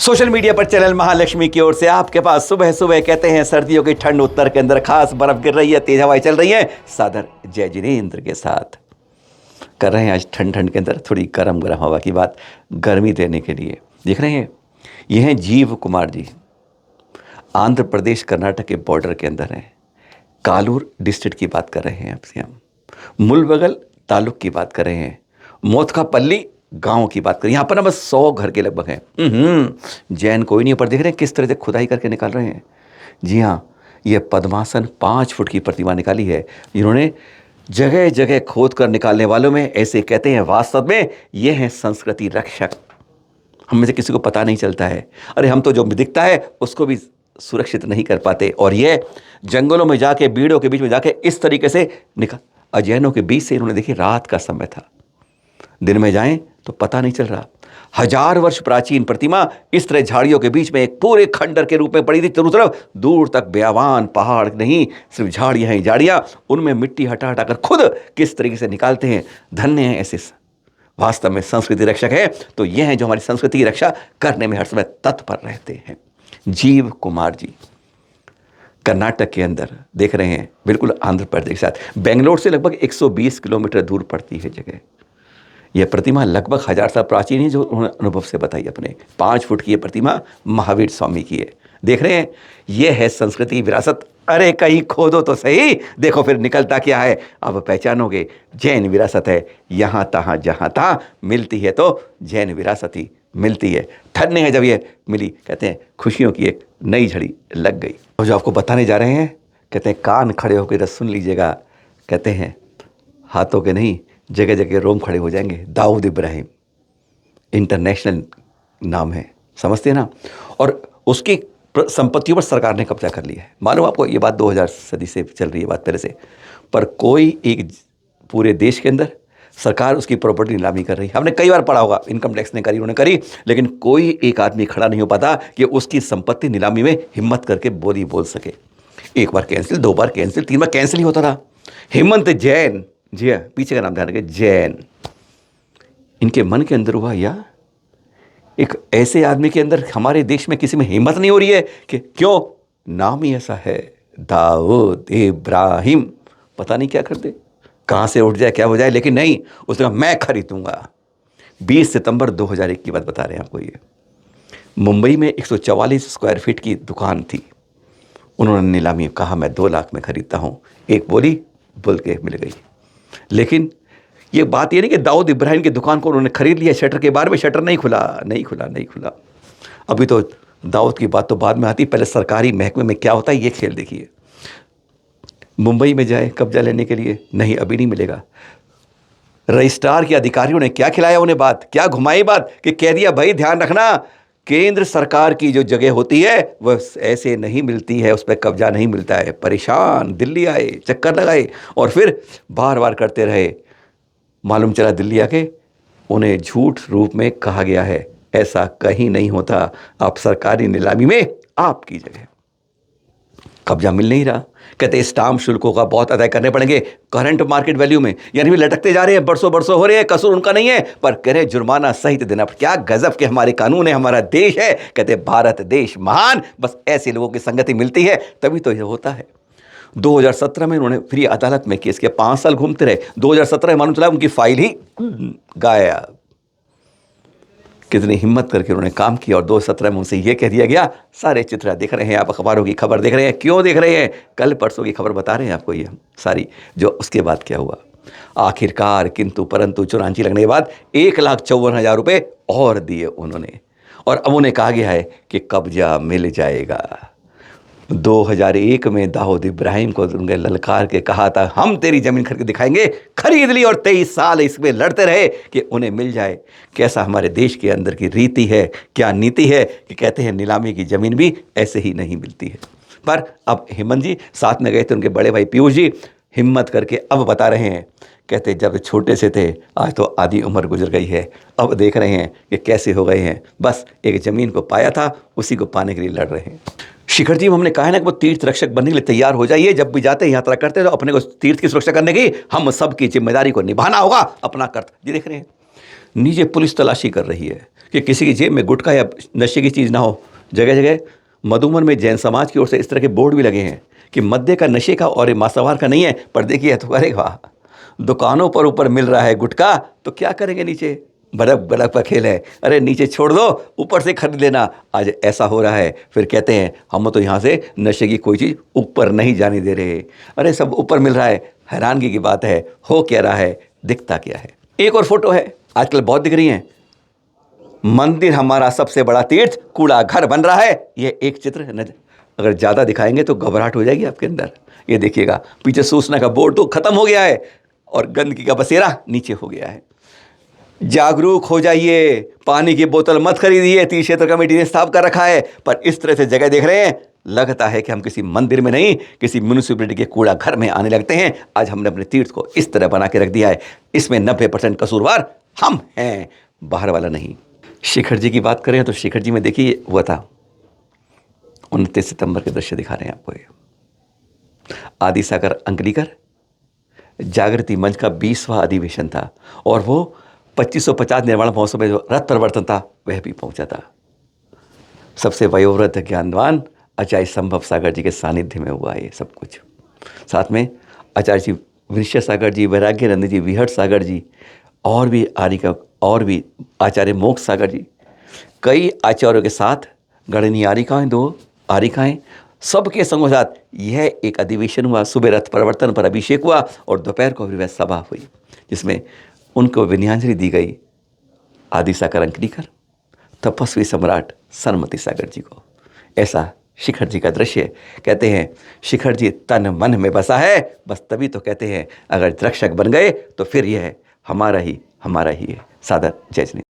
Social media पर channel Mahalakshmi की ओर से आपके पास सुबह सुबह कहते हैं सर्दियों की ठंड उत्तर के अंदर खास बर्फ गिर रही है, तेज हवाएं चल रही हैं। सादर जय जिनेंद्र के साथ कर रहे हैं आज ठंड ठंड के अंदर थोड़ी गरम गरम हवा की बात गर्मी देने के लिए। देख रहे हैं ये हैं जीव कुमार जी, आंध्र प्रदेश कर्नाटक के बॉर्डर के अंदर हैं। कालूर डिस्ट्रिक्ट की बात कर रहे हैं आपसे हम, मुलबगल तालुक की बात कर रहे हैं, मोथकापल्ली गांव की बात करें। यहाँ पर ना बस 100 घर के लगभग हैं। जैन कोई नहीं, पर देख रहे हैं किस तरह से खुदाई करके निकाल रहे हैं। जी हाँ, ये पद्मासन 5 फुट की प्रतिमा निकाली है जिन्होंने जगह जगह खोद कर निकालने वालों में ऐसे कहते हैं वास्तव में ये हैं संस्कृति रक्षक। हम में से किसी को पता नहीं चलता है, अरे हम तो जो दिखता है उसको भी सुरक्षित नहीं कर पाते, और ये जंगलों में जाके बीड़ों के बीच में जाके इस तरीके से निकाल। अजैनों के बीच से इन्होंने देखी, रात का समय था, दिन में जाएं तो पता नहीं चल रहा। 1000 वर्ष प्राचीन प्रतिमा इस तरह झाड़ियों के बीच में एक पूरे खंडर के रूप में पड़ी थी। चारों तरफ दूर तक बयावान पहाड़ नहीं, सिर्फ झाड़ियां ही झाड़ियां, उनमें मिट्टी हटा हटा कर खुद किस तरीके से निकालते हैं। धन्य हैं ऐसे वास्तव में संस्कृति रक्षक है। तो ये हैं जो हमारी संस्कृति की रक्षा करने में हर समय तत्पर रहते हैं। जीव कुमार जी कर्नाटक के अंदर देख रहे हैं, बिल्कुल आंध्र प्रदेश के साथ बेंगलोर से लगभग 120 किलोमीटर दूर पड़ती है जगह। यह प्रतिमा लगभग 1000 साल प्राचीन है, जो उन्होंने अनुभव से बताई अपने। 5 फुट की यह प्रतिमा महावीर स्वामी की है। देख रहे हैं यह है संस्कृति विरासत। अरे कहीं खोदो तो सही, देखो फिर निकलता क्या है, अब पहचानोगे। जैन विरासत है, यहाँ तहाँ जहाँ तहाँ मिलती है तो जैन विरासत ही मिलती है। धन्य है जब ये मिली, कहते हैं खुशियों की एक नई झड़ी लग गई। और जो आपको बताने जा रहे हैं, कहते हैं कान खड़े होकर सुन लीजिएगा। कहते हैं हाथों के नहीं, जगह जगह रोम खड़े हो जाएंगे। दाऊद इब्राहिम इंटरनेशनल नाम है, समझते हैं ना। और उसकी संपत्तियों पर सरकार ने कब्जा कर लिया है। मालूम आपको, ये बात 2000 सदी से चल रही है बात पहले से। पर कोई एक पूरे देश के अंदर सरकार उसकी प्रॉपर्टी नीलामी कर रही है। हमने कई बार पढ़ा होगा, इनकम टैक्स ने करी, उन्होंने करी, लेकिन कोई एक आदमी खड़ा नहीं हो पाता कि उसकी संपत्ति नीलामी में हिम्मत करके बोल सके। एक बार कैंसिल, 2 बार कैंसिल, 3 बार कैंसिल ही होता रहा। हेमंत जैन, जी हाँ, पीछे का नाम ध्यान रखें, जैन। इनके मन के अंदर हुआ, या एक ऐसे आदमी के अंदर हमारे देश में किसी में हिम्मत नहीं हो रही है कि क्यों, नाम ही ऐसा है दाऊद इब्राहिम, पता नहीं क्या कर दे, कहाँ से उठ जाए, क्या हो जाए, लेकिन नहीं, उसने कहा मैं खरीदूंगा। 20 सितंबर 2001 की बात बता रहे हैं आपको। ये मुंबई में 144 स्क्वायर फीट की दुकान थी। उन्होंने नीलामी कहा मैं 2 लाख में खरीदता हूँ। एक बोली बोल के मिल गई। लेकिन ये बात ये नहीं कि दाऊद इब्राहिम की दुकान को उन्होंने खरीद लिया, शटर के बारे में, शटर नहीं खुला। अभी तो दाऊद की बात तो बाद में आती, पहले सरकारी महकमे में क्या होता है ये खेल देखिए। मुंबई में जाए कब्जा लेने के लिए, नहीं अभी नहीं मिलेगा। रजिस्ट्रार के अधिकारियों ने क्या खिलाया उन्हें बात, क्या घुमाई बात, कि कह दिया भाई ध्यान रखना, केंद्र सरकार की जो जगह होती है वह ऐसे नहीं मिलती है, उस पर कब्जा नहीं मिलता है। परेशान दिल्ली आए, चक्कर लगाए और फिर बार बार करते रहे। मालूम चला दिल्ली आके उन्हें झूठ रूप में कहा गया है ऐसा कहीं नहीं होता, आप सरकारी नीलामी में आपकी जगह। कब्जा मिल नहीं रहा। कहते स्टाम्प शुल्कों का बहुत अदा करने पड़ेंगे करंट मार्केट वैल्यू में, यानी भी लटकते जा रहे हैं, बरसों हो रहे हैं, कसूर उनका नहीं है, पर कह रहे जुर्माना सहित देना। क्या गजब के हमारे कानून है, हमारा देश है। कहते भारत देश महान, बस ऐसे लोगों की संगति मिलती है तभी तो ये होता है। 2017 में उन्होंने फिर अदालत में केस किया, 5 साल घूमते रहे। 2017 में मालूम चला उनकी फाइल ही गायब। कितनी हिम्मत करके उन्होंने काम किया, और 2017 में उनसे यह कह दिया गया। सारे चित्र देख रहे हैं आप, अखबारों की खबर देख रहे हैं। क्यों देख रहे हैं, कल परसों की खबर बता रहे हैं आपको ये सारी, जो उसके बाद क्या हुआ। आखिरकार किंतु परंतु चुनांची लगने के बाद 1,54,000 रुपये और दिए उन्होंने, और अब उन्हें कहा गया है कि कब्जा मिल जाएगा। 2001 में दाऊद इब्राहिम को उनके ललकार के कहा था हम तेरी जमीन खरीद के दिखाएंगे, खरीद ली, और 23 साल इसमें लड़ते रहे कि उन्हें मिल जाए। कैसा हमारे देश के अंदर की रीति है, क्या नीति है, कि कहते हैं नीलामी की जमीन भी ऐसे ही नहीं मिलती है। पर अब हेमंत जी साथ में गए थे, उनके बड़े भाई पीयूष जी हिम्मत करके अब बता रहे हैं। कहते जब छोटे से थे, आज तो आधी उम्र गुजर गई है, अब देख रहे हैं कि कैसे हो गए हैं। बस एक ज़मीन को पाया था, उसी को पाने के लिए लड़ रहे हैं। शिखर जी, हमने कहा है ना कि वो तीर्थ रक्षक बनने के लिए तैयार हो जाइए। जब भी जाते हैं यात्रा करते हैं तो अपने को तीर्थ की सुरक्षा करने की हम सबकी जिम्मेदारी को निभाना होगा, अपना कर्तव्य। जी देख रहे हैं नीचे पुलिस तलाशी कर रही है कि किसी की जेब में गुटखा या नशे की चीज़ ना हो। जगह जगह मधुबन में जैन समाज की ओर से इस तरह के बोर्ड भी लगे हैं कि मद्य का नशे का और मांसाहार का नहीं है, पर देखिए तो अरे वाह, दुकानों पर ऊपर मिल रहा है गुटखा तो क्या करेंगे नीचे, बर्फ बर्फ का खेल है, अरे नीचे छोड़ दो ऊपर से खरीद लेना। आज ऐसा हो रहा है, फिर कहते हैं हम तो यहाँ से नशे की कोई चीज़ ऊपर नहीं जाने दे रहे। अरे सब ऊपर मिल रहा है, हैरानगी की बात है, हो क्या रहा है, दिखता क्या है। एक और फोटो है, आजकल बहुत दिख रही हैं, मंदिर हमारा सबसे बड़ा तीर्थ, कूड़ा घर बन रहा है। ये एक चित्र नजर, अगर ज़्यादा दिखाएंगे तो घबराहट हो जाएगी आपके अंदर। ये देखिएगा, पीछे सूचना का बोर्ड तो खत्म हो गया है और गंदगी का बसेरा नीचे हो गया है। जागरूक हो जाइए, पानी की बोतल मत खरीदिए, तीर्थ क्षेत्र कमेटी ने साफ कर रखा है। पर इस तरह से जगह देख रहे हैं, लगता है कि हम किसी मंदिर में नहीं, किसी म्यूनिसिपैलिटी के कूड़ा घर में आने लगते हैं। आज हमने अपने तीर्थ को इस तरह बना के रख दिया है, इसमें 90% कसूरवार हम हैं, बाहर वाला नहीं। शिखर जी की बात करें तो शिखर जी में देखिए हुआ था 29 सितंबर के दृश्य दिखा रहे हैं आपको। ये आदि सागर अंकलीकर जागृति मंच का 20वां अधिवेशन था और वो 2550 निर्माण महोत्सव में जो रथ परिवर्तन था वह भी पहुंचा था। सबसे वयोवृद्ध ज्ञानवान आचार्य संभव सागर जी के सानिध्य में हुआ ये सब कुछ। साथ में आचार्य जी विनिश्चय सागर जी, वैराग्यानंद जी, विहट सागर जी और भी आर्य और भी आचार्य मोक्ष सागर जी, कई आचार्यों के साथ गणनीय आरिकाएँ, 2 आरिकाएँ, सबके संग साथ यह एक अधिवेशन हुआ। सुबह रथ परिवर्तन पर अभिषेक हुआ और दोपहर को वह सभा हुई जिसमें उनको विनयांजलि दी गई आदि सागर अंकलीकर, तपस्वी सम्राट सनमति सागर जी को। ऐसा शिखर जी का दृश्य। कहते हैं शिखर जी तन मन में बसा है, बस तभी तो कहते हैं अगर रक्षक बन गए तो फिर यह हमारा ही है। सादर जय जिनेंद्र।